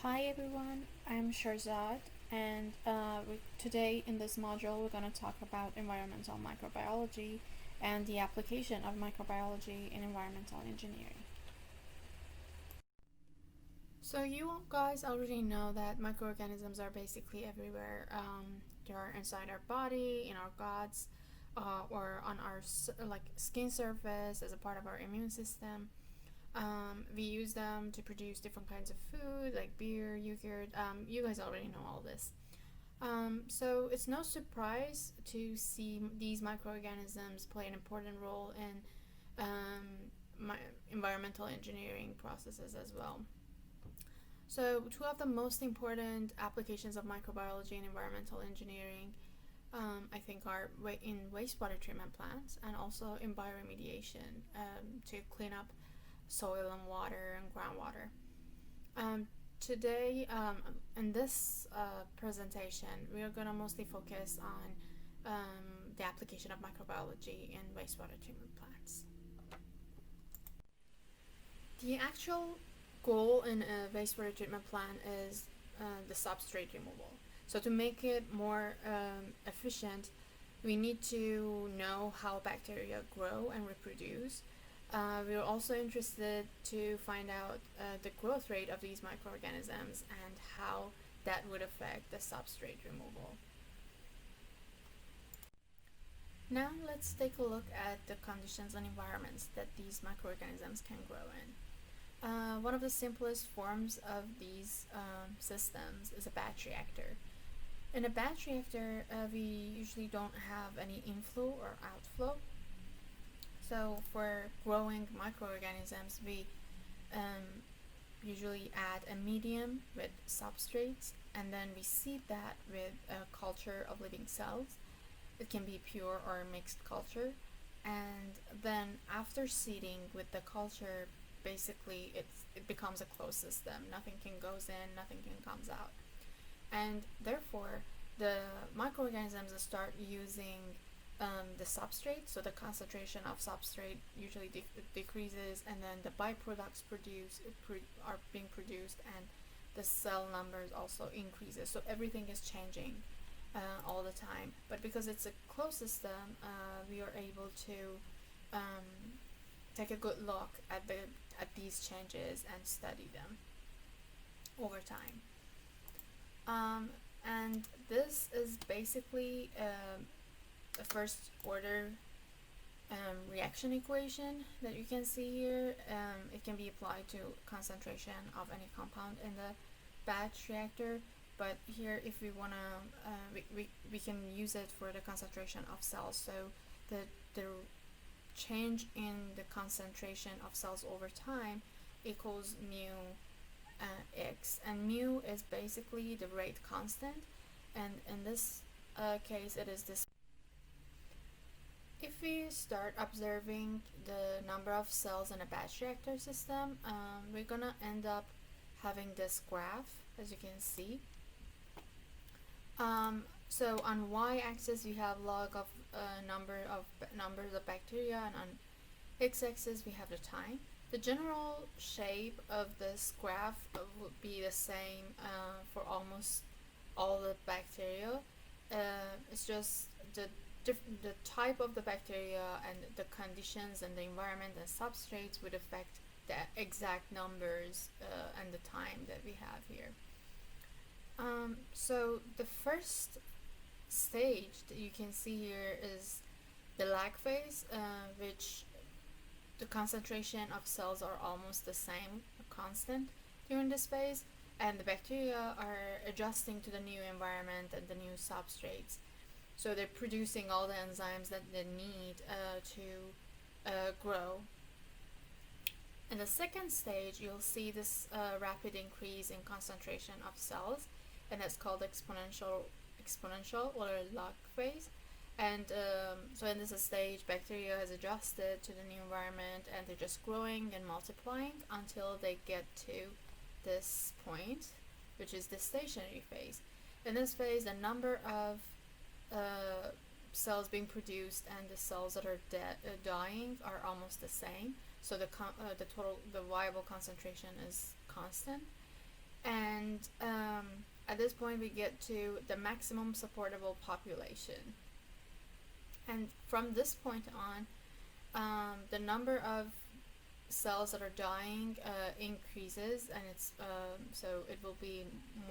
Hi everyone, I'm Sharzad, and today in this module we're going to talk about environmental microbiology and the application of microbiology in environmental engineering. So you guys already know that microorganisms are basically everywhere. They're inside our body, in our guts, or on our skin surface as a part of our immune system. We use them to produce different kinds of food like beer, yogurt. You guys already know all this. So it's no surprise to see these microorganisms play an important role in environmental engineering processes as well. So two of the most important applications of microbiology and environmental engineering I think are in wastewater treatment plants and also in bioremediation to clean up soil and water and groundwater. Today, in this presentation, we are going to mostly focus on the application of microbiology in wastewater treatment plants. The actual goal in a wastewater treatment plant is the substrate removal. So to make it more efficient, we need to know how bacteria grow and reproduce. We are also interested to find out the growth rate of these microorganisms and how that would affect the substrate removal. Now let's take a look at the conditions and environments that these microorganisms can grow in. One of the simplest forms of these systems is a batch reactor. In a batch reactor, we usually don't have any inflow or outflow. So for growing microorganisms, we usually add a medium with substrates, and then we seed that with a culture of living cells. It can be pure or mixed culture, and then after seeding with the culture, basically it becomes a closed system. Nothing can goes in, nothing can comes out, and therefore the microorganisms start using the substrate, so the concentration of substrate usually decreases, and then the byproducts are being produced, and the cell numbers also increases. So everything is changing all the time. But because it's a closed system, we are able to take a good look at these changes and study them over time. And this is basically the first order reaction equation that you can see here. It can be applied to concentration of any compound in the batch reactor, but here if we want to we can use it for the concentration of cells. So the change in the concentration of cells over time equals mu x, and mu is basically the rate constant, and in this case it is this. If we start observing the number of cells in a batch reactor system, we're gonna end up having this graph, as you can see. So on y-axis we have log of numbers of bacteria, and on x-axis we have the time. The general shape of this graph would be the same for almost all the bacteria. It's just the type of the bacteria and the conditions and the environment and substrates would affect the exact numbers and the time that we have here. So the first stage that you can see here is the lag phase, which the concentration of cells are almost the same, constant during this phase, and the bacteria are adjusting to the new environment and the new substrates. So they're producing all the enzymes that they need to grow. In the second stage, you'll see this rapid increase in concentration of cells, and that's called exponential or log phase. And so in this stage, bacteria has adjusted to the new environment, and they're just growing and multiplying until they get to this point, which is the stationary phase. In this phase, the number of cells being produced and the cells that are dying are almost the same. So the viable concentration is constant. And at this point we get to the maximum supportable population. And from this point on, the number of cells that are dying increases, and it's so it will be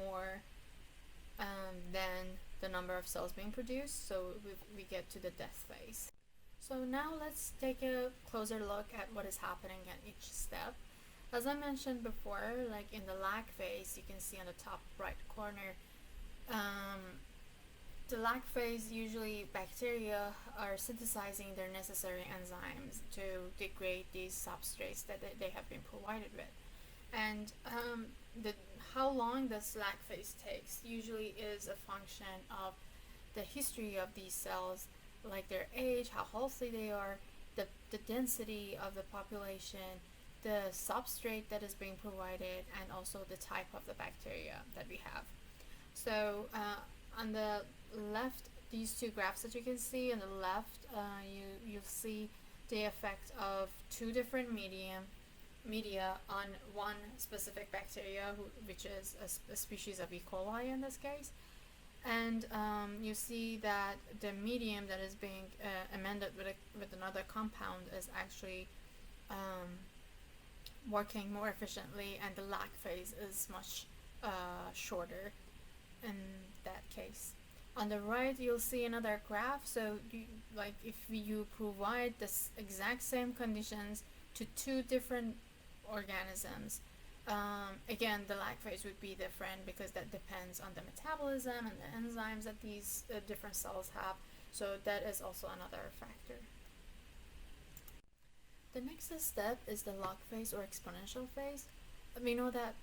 more than the number of cells being produced, so we get to the death phase. So now let's take a closer look at what is happening at each step. As I mentioned before, like in the lag phase, you can see on the top right corner, the lag phase, usually bacteria are synthesizing their necessary enzymes to degrade these substrates that they have been provided with. And how long this lag phase takes usually is a function of the history of these cells, like their age, how healthy they are, the density of the population, the substrate that is being provided, and also the type of the bacteria that we have. So on the left, these two graphs that you can see on the left, you'll see the effect of two different media on one specific bacteria, which is a species of E. coli in this case. And you see that the medium that is being amended with another compound is actually working more efficiently, and the lag phase is much shorter in that case. On the right, you'll see another graph. So if you provide this exact same conditions to two different organisms, again, the lag phase would be different because that depends on the metabolism and the enzymes that these different cells have. So that is also another factor. The next step is the log phase or exponential phase. We know that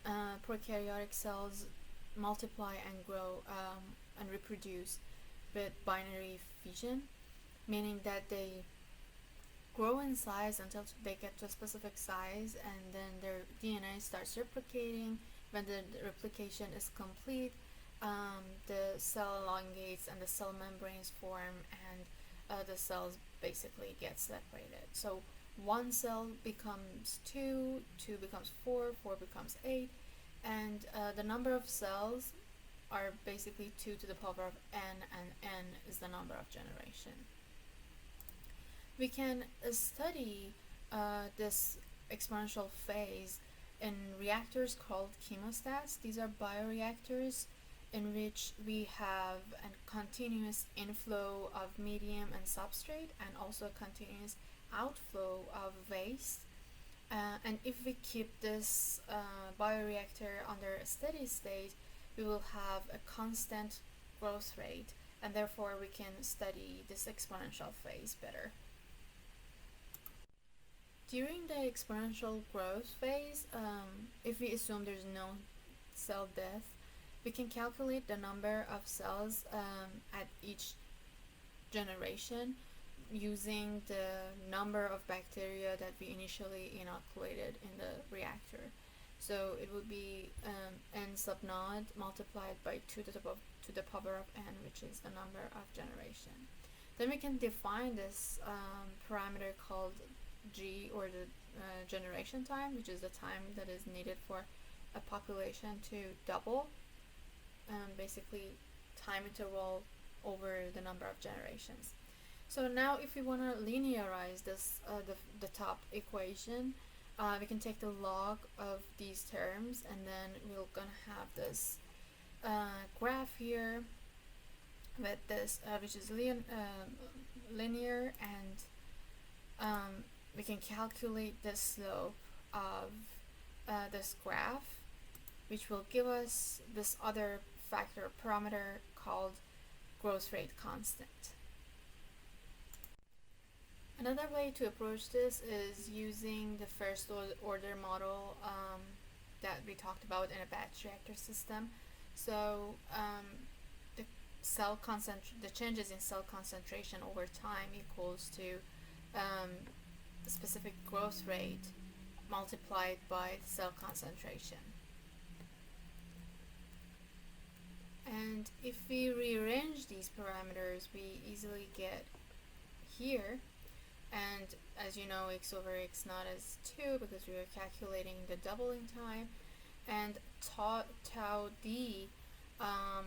prokaryotic cells multiply and grow and reproduce with binary fission, meaning that they grow in size until they get to a specific size, and then their DNA starts replicating. When the replication is complete, the cell elongates and the cell membranes form, and the cells basically get separated. So one cell becomes two, two becomes four, four becomes eight, and the number of cells are basically 2 to the power of n, and n is the number of generation. We can study this exponential phase in reactors called chemostats. These are bioreactors in which we have a continuous inflow of medium and substrate, and also a continuous outflow of waste. And if we keep this bioreactor under a steady state, we will have a constant growth rate, and therefore we can study this exponential phase better. During the exponential growth phase, if we assume there's no cell death, we can calculate the number of cells at each generation using the number of bacteria that we initially inoculated in the reactor. So it would be n sub naught multiplied by 2 to the power of n, which is the number of generation. Then we can define this parameter called g, or the generation time, which is the time that is needed for a population to double, basically time interval over the number of generations. So now if we want to linearize this, the top equation, we can take the log of these terms, and then we're going to have this graph here with this, which is linear, and we can calculate the slope of this graph, which will give us this other factor parameter called growth rate constant. Another way to approach this is using the first order model that we talked about in a batch reactor system. So the changes in cell concentration over time equals to the specific growth rate multiplied by the cell concentration. And if we rearrange these parameters, we easily get here. And as you know, x over x naught is 2 because we are calculating the doubling time. and tau d um,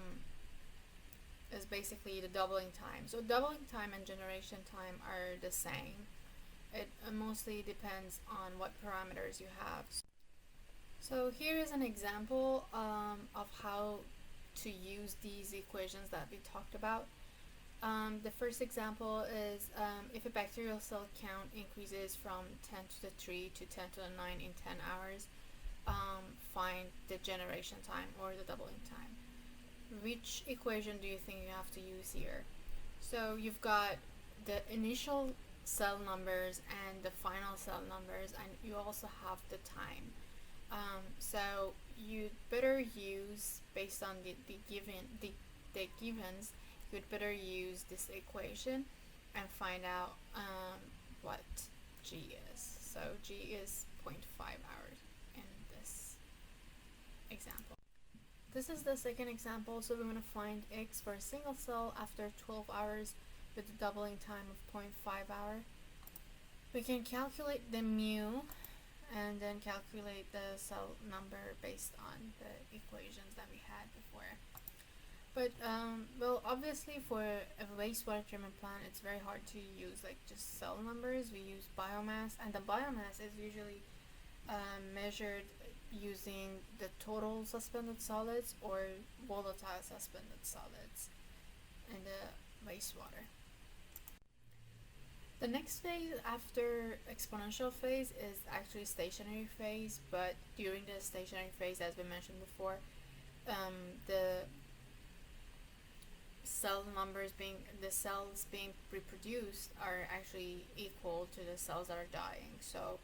is basically the doubling time. So doubling time and generation time are the same. It mostly depends on what parameters you have. So here is an example of how to use these equations that we talked about. The first example is if a bacterial cell count increases from 10 to the 3 to 10 to the 9 in 10 hours, find the generation time or the doubling time. Which equation do you think you have to use here? So you've got the initial cell numbers and the final cell numbers, and you also have the time. So you better use, based on the givens, you'd better use this equation and find out what G is. So G is 0.5 hours in this example. This is the second example, so we're going to find X for a single cell after 12 hours with a doubling time of 0.5 hour. We can calculate the mu and then calculate the cell number based on the equations that we had before. But well, obviously for a wastewater treatment plant, it's very hard to use like just cell numbers. We use biomass, and the biomass is usually measured using the total suspended solids or volatile suspended solids in the wastewater. The next phase after exponential phase is actually stationary phase, but during the stationary phase, as we mentioned before, the cells being reproduced are actually equal to the cells that are dying, so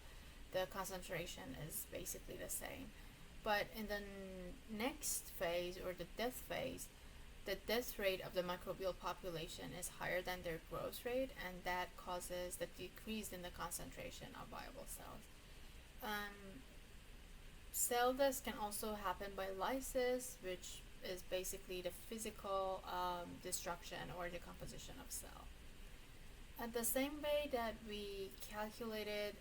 the concentration is basically the same. But in the next phase, or the death phase, the death rate of the microbial population is higher than their growth rate, and that causes the decrease in the concentration of viable cells. Cell death can also happen by lysis, which is basically the physical destruction or decomposition of cell. At the same way that we calculated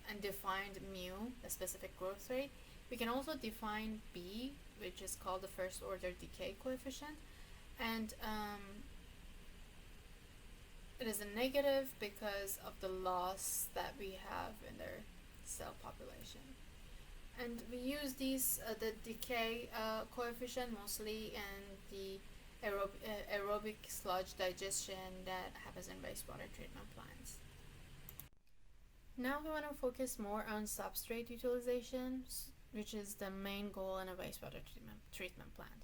and defined mu, the specific growth rate, we can also define B, which is called the first order decay coefficient, and it is a negative because of the loss that we have in their cell population. And we use these the decay coefficient mostly in the aerobic sludge digestion that happens in wastewater treatment plants. Now we want to focus more on substrate utilization, which is the main goal in a wastewater treatment plant.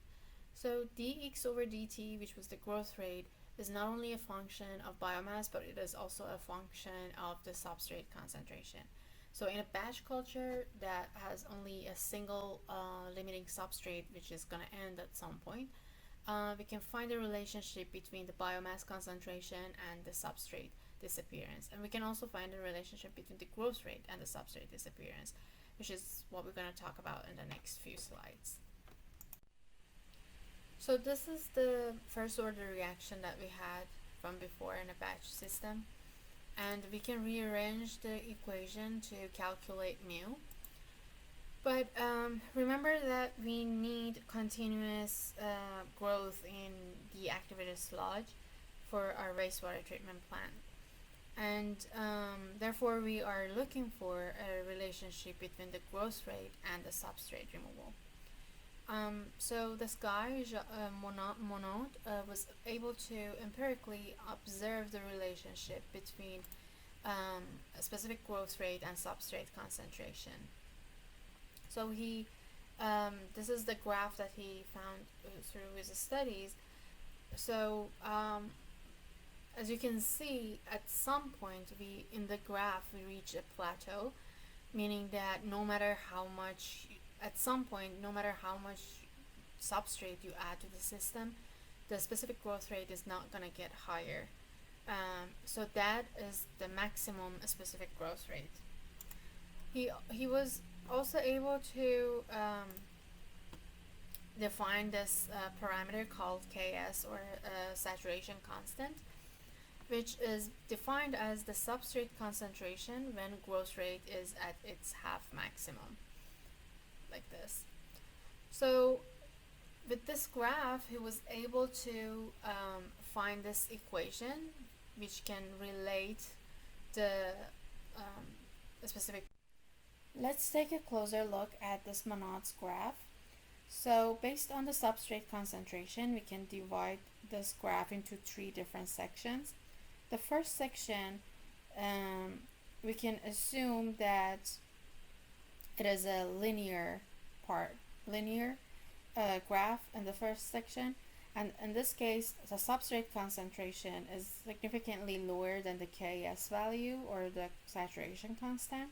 So dx over dt, which was the growth rate, is not only a function of biomass, but it is also a function of the substrate concentration. So in a batch culture that has only a single limiting substrate, which is going to end at some point, we can find a relationship between the biomass concentration and the substrate disappearance. And we can also find a relationship between the growth rate and the substrate disappearance, which is what we're going to talk about in the next few slides. So this is the first order reaction that we had from before in a batch system, and we can rearrange the equation to calculate mu. But remember that we need continuous growth in the activated sludge for our wastewater treatment plant. And therefore we are looking for a relationship between the growth rate and the substrate removal. So this guy, Monod, was able to empirically observe the relationship between a specific growth rate and substrate concentration. So he, this is the graph that he found through his studies. So as you can see, at some point in the graph we reach a plateau, meaning that no matter how much substrate you add to the system, the specific growth rate is not going to get higher. So that is the maximum specific growth rate. He was also able to define this parameter called Ks, or saturation constant, which is defined as the substrate concentration when growth rate is at its half maximum. like this. So with this graph, he was able to find this equation which can relate the specific. Let's take a closer look at this monods graph. So based on the substrate concentration, we can divide this graph into three different sections. The first section, we can assume that it is a linear graph in the first section, and in this case the substrate concentration is significantly lower than the Ks value, or the saturation constant,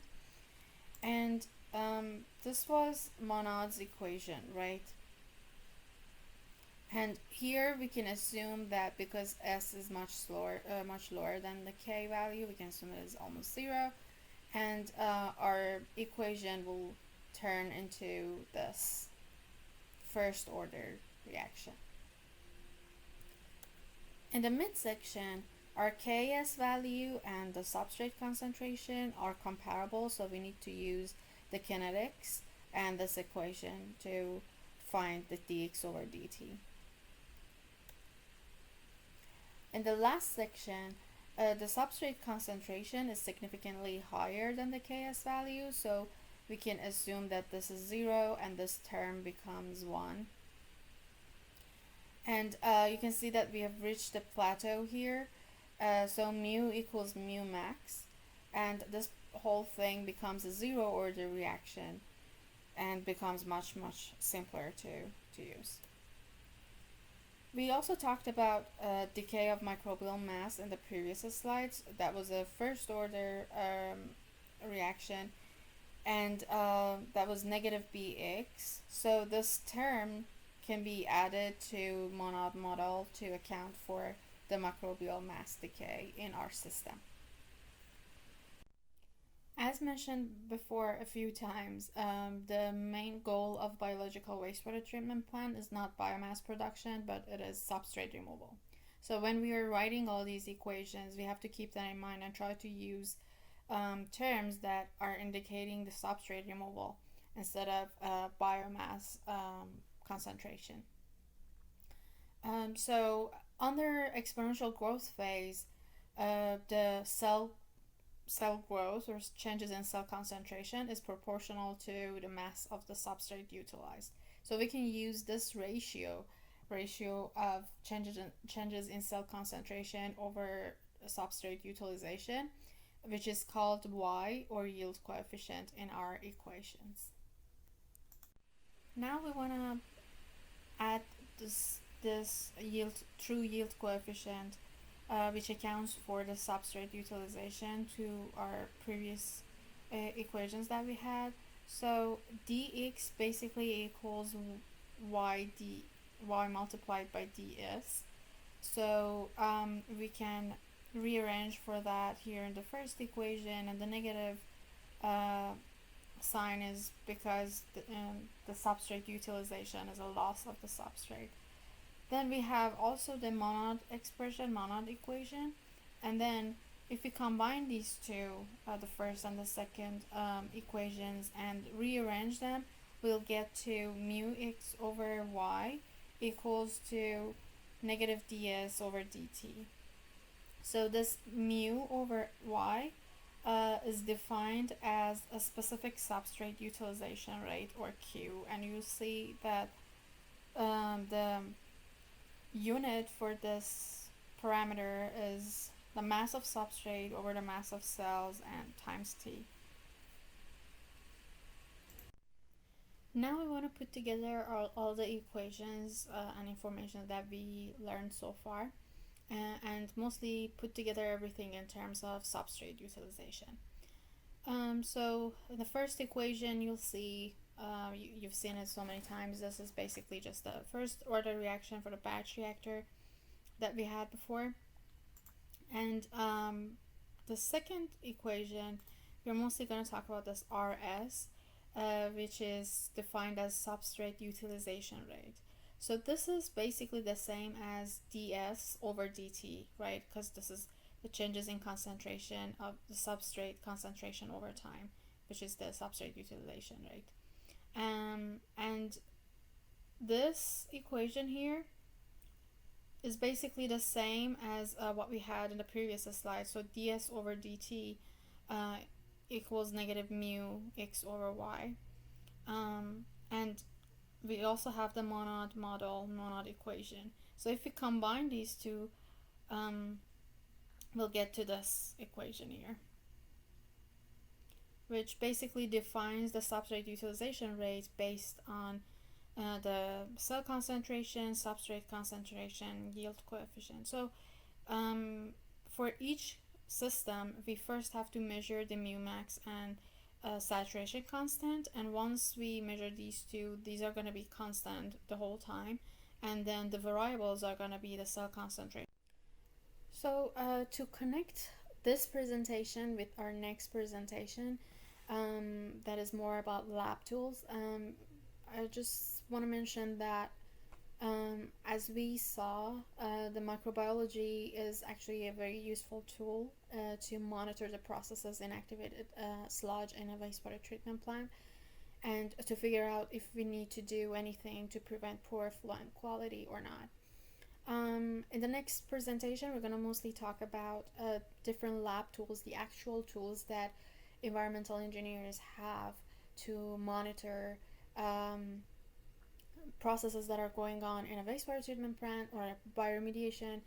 and this was Monod's equation, right? And here we can assume that because S is much lower than the K value, we can assume it is almost zero, and our equation will turn into this first order reaction. In the midsection, our Ks value and the substrate concentration are comparable, so we need to use the kinetics and this equation to find the dx over dt. In the last section, the substrate concentration is significantly higher than the Ks value, so we can assume that this is 0 and this term becomes 1. And you can see that we have reached the plateau here, so mu equals mu max, and this whole thing becomes a zero order reaction and becomes much simpler to use. We also talked about decay of microbial mass in the previous slides. That was a first order reaction, and that was negative Bx. So this term can be added to monod model to account for the microbial mass decay in our system. As mentioned before a few times, the main goal of biological wastewater treatment plant is not biomass production, but it is substrate removal. So when we are writing all these equations, we have to keep that in mind and try to use terms that are indicating the substrate removal instead of biomass concentration. So under exponential growth phase, the cell growth or changes in cell concentration is proportional to the mass of the substrate utilized. So we can use this ratio of changes in cell concentration over substrate utilization, which is called Y, or yield coefficient, in our equations. Now we want to add this true yield coefficient, which accounts for the substrate utilization, to our previous equations that we had. So dx basically equals y multiplied by ds. So we can rearrange for that here in the first equation, and the negative sign is because the substrate utilization is a loss of the substrate. Then we have also the monod equation, and then if we combine these two, the first and the second equations, and rearrange them, we'll get to mu x over y equals to negative ds over dt. So this mu over y is defined as a specific substrate utilization rate, or Q, and you see that the unit for this parameter is the mass of substrate over the mass of cells and times T. Now we want to put together all the equations and information that we learned so far, and mostly put together everything in terms of substrate utilization. So in the first equation, you'll see, you've seen it so many times, this is basically just the first order reaction for the batch reactor that we had before. And the second equation, we're mostly going to talk about this RS, which is defined as substrate utilization rate. So this is basically the same as ds over dt, right? Because this is the changes in concentration of the substrate concentration over time, which is the substrate utilization rate. And this equation here is basically the same as what we had in the previous slide. So ds over dt uh, equals negative mu x over y. And we also have the monod model monod equation. So if we combine these two, we'll get to this equation here, which basically defines the substrate utilization rate based on the cell concentration, substrate concentration, yield coefficient. So for each system, we first have to measure the mu max and saturation constant, and once we measure these two, these are going to be constant the whole time, and then the variables are going to be the cell concentration. So to connect this presentation with our next presentation, that is more about lab tools, I just want to mention that as we saw, the microbiology is actually a very useful tool to monitor the processes in activated sludge in a wastewater treatment plant, and to figure out if we need to do anything to prevent poor effluent quality or not. In the next presentation, we're going to mostly talk about different lab tools, the actual tools that environmental engineers have to monitor processes that are going on in a wastewater treatment plant or a bioremediation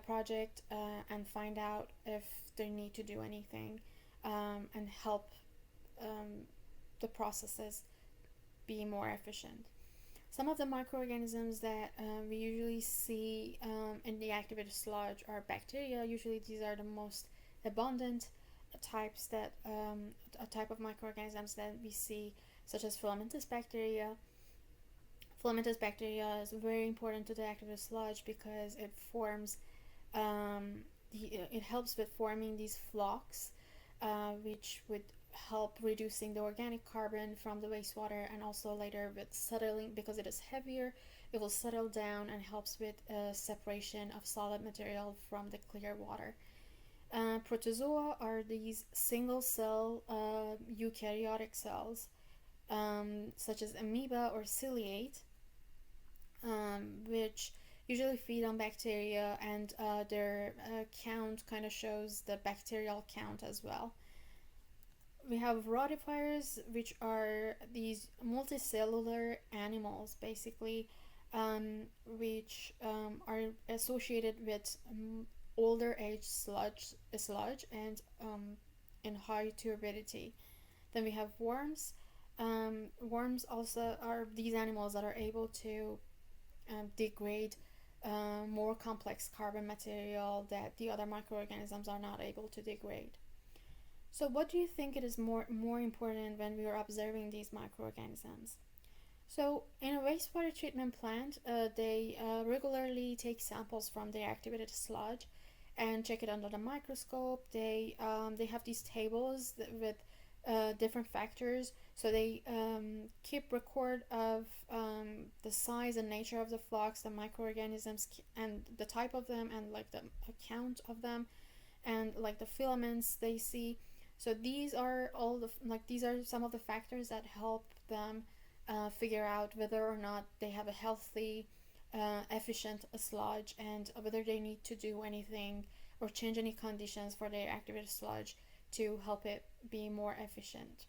project, and find out if they need to do anything and help the processes be more efficient. Some of the microorganisms that we usually see in the activated sludge are bacteria. Usually these are the most abundant types that a type of microorganisms that we see, such as filamentous bacteria. Filamentous bacteria is very important to the activated sludge because it forms it helps with forming these flocks, which would help reducing the organic carbon from the wastewater, and also later with settling, because it is heavier, it will settle down and helps with separation of solid material from the clear water. Protozoa are these single cell eukaryotic cells, such as amoeba or ciliate, which usually feed on bacteria, and their count kind of shows the bacterial count as well. We have rotifiers, which are these multicellular animals, basically, which are associated with older age sludge and in high turbidity. Then we have worms. Worms also are these animals that are able to degrade more complex carbon material that the other microorganisms are not able to degrade. So what do you think it is more important when we are observing these microorganisms? So in a wastewater treatment plant, they regularly take samples from their activated sludge and check it under the microscope. They have these tables with different factors, so they keep record of the size and nature of the flocks, the microorganisms, and the type of them, and like the count of them, and like the filaments they see. So these are these are some of the factors that help them figure out whether or not they have a healthy, efficient sludge, and whether they need to do anything or change any conditions for their activated sludge to help it be more efficient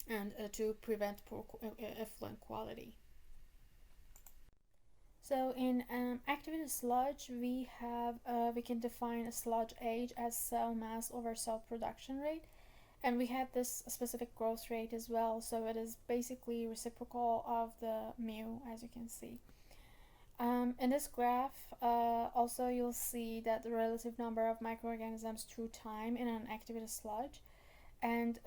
and to prevent poor effluent quality. So in activated sludge, we can define a sludge age as cell mass over cell production rate, and we have this specific growth rate as well. So it is basically reciprocal of the mu, as you can see. In this graph, also you'll see that the relative number of microorganisms through time in an activated sludge, and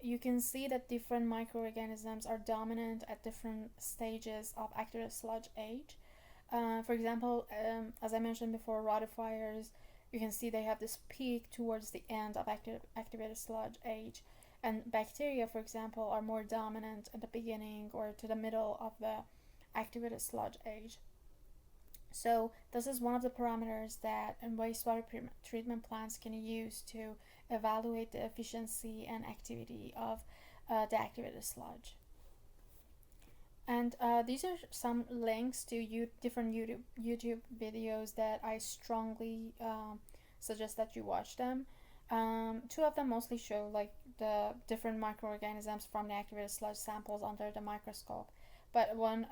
you can see that different microorganisms are dominant at different stages of activated sludge age. For example, as I mentioned before, rotifiers, you can see they have this peak towards the end of activated sludge age, and bacteria, for example, are more dominant at the beginning or to the middle of the activated sludge age. So this is one of the parameters that wastewater treatment plants can use to evaluate the efficiency and activity of the activated sludge. And these are some links to different YouTube videos that I strongly suggest that you watch them. Two of them mostly show like the different microorganisms from the activated sludge samples under the microscope, but one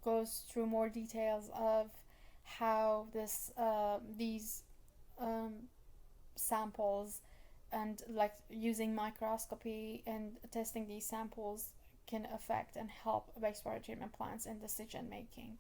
goes through more details of how these um, samples and like using microscopy and testing these samples can affect and help wastewater treatment plants in decision making.